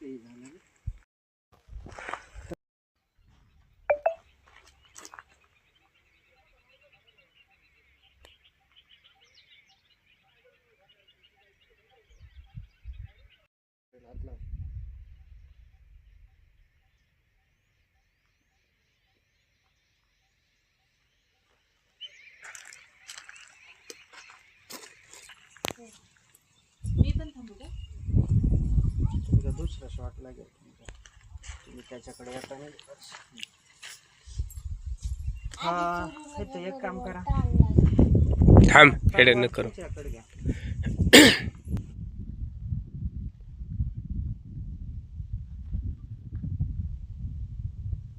मी पण थांबू का? तुझा दुसरा शॉट लागेल तुम्ही त्याच्याकडे येता नाही. हा इथं एक काम करा, थांब हेड न करू. तुमच्याकडे घ्या.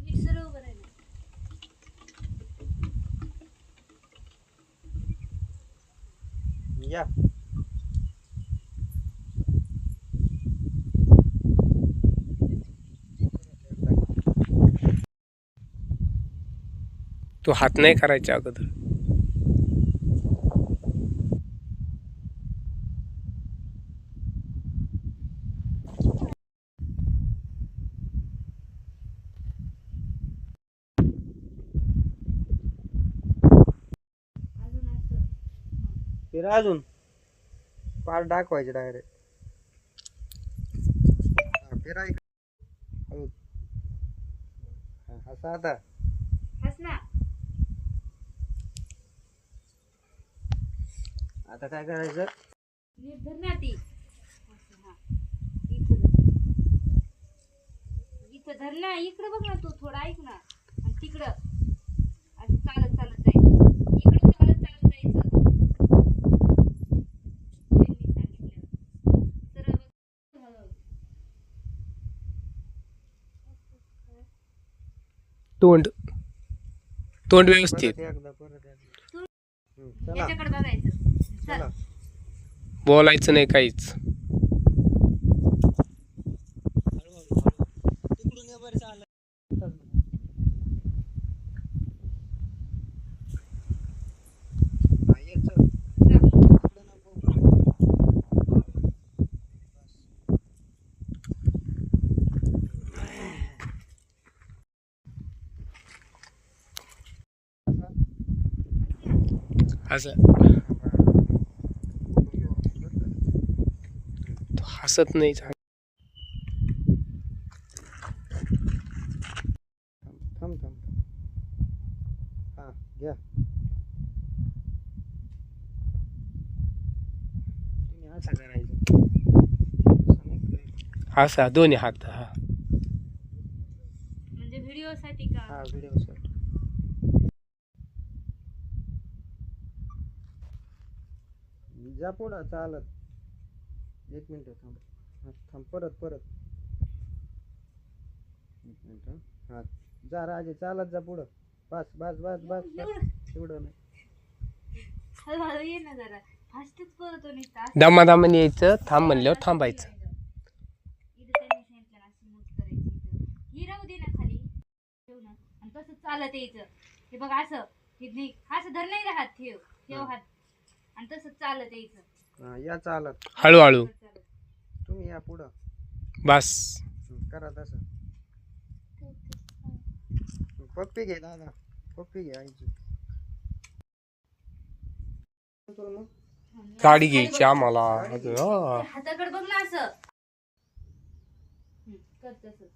मिक्सर उभं राहिलं. या तू हात नाही करायच्या अगोदर. फिरा अजून पार दाखवायचे डायरेक्ट. फिरा इकडे. हसा आता. हस ना. आता काय करायचं, नीट धर ना ती. असं, हा. इथं धर. इथं धर ना. इकडं बघ ना तू. थोडं ऐक ना. आणि तिकडं असं चालत चालत जायचं. इकडं चालत चालत जायचं. त्यांनी सांगितलं. सरळ बघ. हळू. तोंड तोंड परत व्यवस्थित. एकदा चला याच्याकडे बघायचं. चल. चला. बोलायचं नाही काहीच. तिकडून ये बरं. चाललं असं तू हसत नाही. थांब थांब. हा घ्या. तुम्ही असं करायचं. असा दोन्ही हात. हा म्हणजे व्हिडिओ साठी का? हा व्हिडिओ सर. जा पुढं चालत. 1 मिनिट थांब. थांब परत. 1 मिनिट. हा जा राजे, चालत जा पुढं. बस बस बस बस बस. एवढं नाही. हळूहळू ये ना जरा. फास्टच करतो नुसता. दमादमाने यायचं. थांब म्हणल्यावर थांबायचं. इथं त्यांनी सांगितलं ना, असं मूठ करायचं. इथं ही राहू दे ना खाली. ठेव ना. आणि तसं चालत यायचं. हे बघ असं. हे नाही. असं धर नाही रे हात. ठेव हात. आणि तसं चालत यायचं. हा या चालत. हळूहळू. तुम्ही या पुढं. बस. करा तसं. पप्पी घे दादा. पप्पी घे आईची. गाडी घ्यायची आम्हाला. हाताकडे बघ ना असं. कर तसं.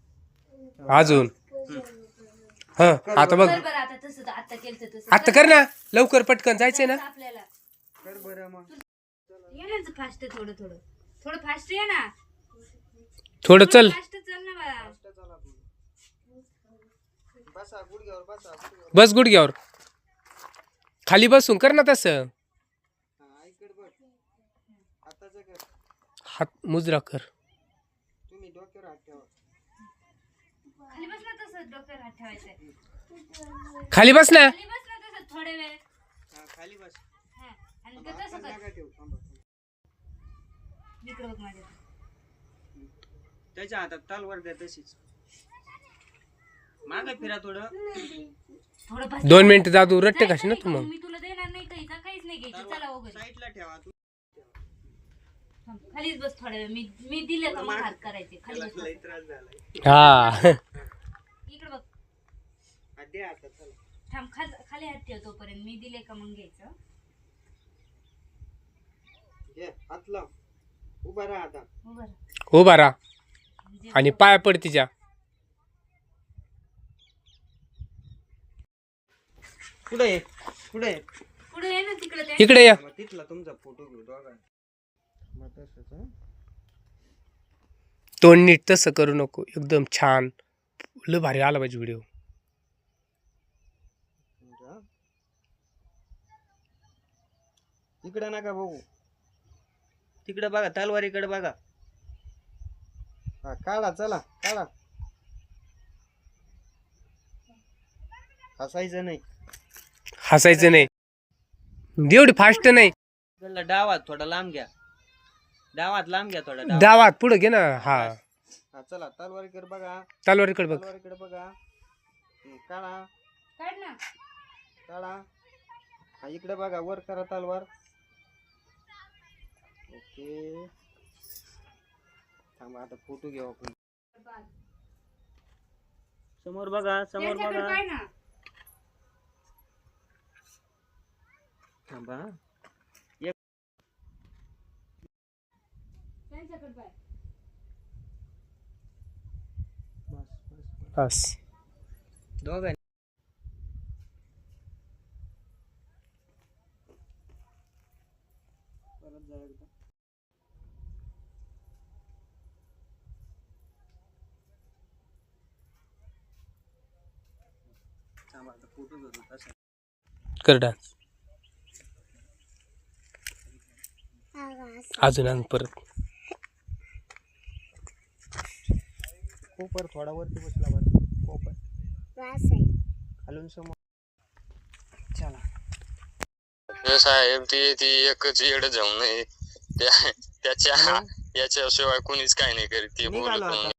अजून हा आता बघ. बरं आता तसं. आता केलं तसं. आता कर ना लवकर, पटकन जायचंय ना. आपल्याला कर बरं मग. ये ना फास्ट. थोडं फास्ट ये ना. थोडं चल. फास्ट चल ना बाळा. चला बसा गुडघ्यावर. बसा बस गुडघ्यावर. खाली बसून कर ना तसं. आईकडे बघ. हाताचं कर. हात मुजरा कर. तुम्ही डोक्यावर हात ठेवा. खाली बस ना तसं. डोक्यावर हात ठेवायचं. खाली बस ना. खाली बस ना तसं थोडे वेळ. खाली बस. हा. आणि तसं कर. जागा ठेव. थांबा. इकडे बघ माझ्या. त्याच्या हातात तलवार द्या तशीच. मागे फिरा थोडं. 2 मिनिटं जादू रट्टे कशी ना तू मग. मी तुला देणार नाही. काहीच नाही घ्यायचं. चला वगैरे. साईडला ठेवा. खालीच बस थोड्या वेळ. मी दिले का मग हात करायचे. खाली बस. लई त्रास झालाय. हा इकडे बघ. हा, दे आता चला. थांब खाली हात ठेव तोपर्यंत. मी दिले का मग घ्यायचं. घे, हात लाव. उभा राहा आता. उभं राहा. उभा राहा म्हणजे आणि पाय पड तिच्या. पुढे ये, पुढे ये. पुढे ये ना तिकडे त्या. इकडे या. मग तिथला तुमचा फोटो घेऊ दोघा. मग तसंच हं. तोंड नीट तसं करू नको. एकदम छान लय भारी आला पाहिजे व्हिडिओ. म्हणजे, हं. इकडे नका बघू. तिकडे बघा, तलवारीकडे बघा. हा, काढा चला काढा. हसायचं नाही. हसायचं नाही. एवढी फास्ट नाही. त्याला डावात थोडा लांब घ्या. डावात लांब घ्या थोडा. डावात पुढे घे ना. हा हा, चला तलवारीकडे बघा. तलवारीकडे बघ. तलवारीकडे बघा. काढा काढ ना. काढा. हा, इकडे बघा, वर करा तलवार. ओके, थांबा आता फोटो घेऊ आपण. समोर बघा, समोर त्यांच्याकडे बघा. पाय ना. थांबा. त्यांच्याकडे पाय. बस बस. बस. दोघांनी परत जा एकदा. थांबा आता फोटो घेतो तसा. कर डान्स. अजून आणि परत. कोपर थोडा वरती बसला बरं. कोपर खालून समोर. चला. साहेब ती एकच येड जाऊन त्याच्या याच्याशिवाय कोणीच काय नाही करीत. ती निघालो बोलत आता.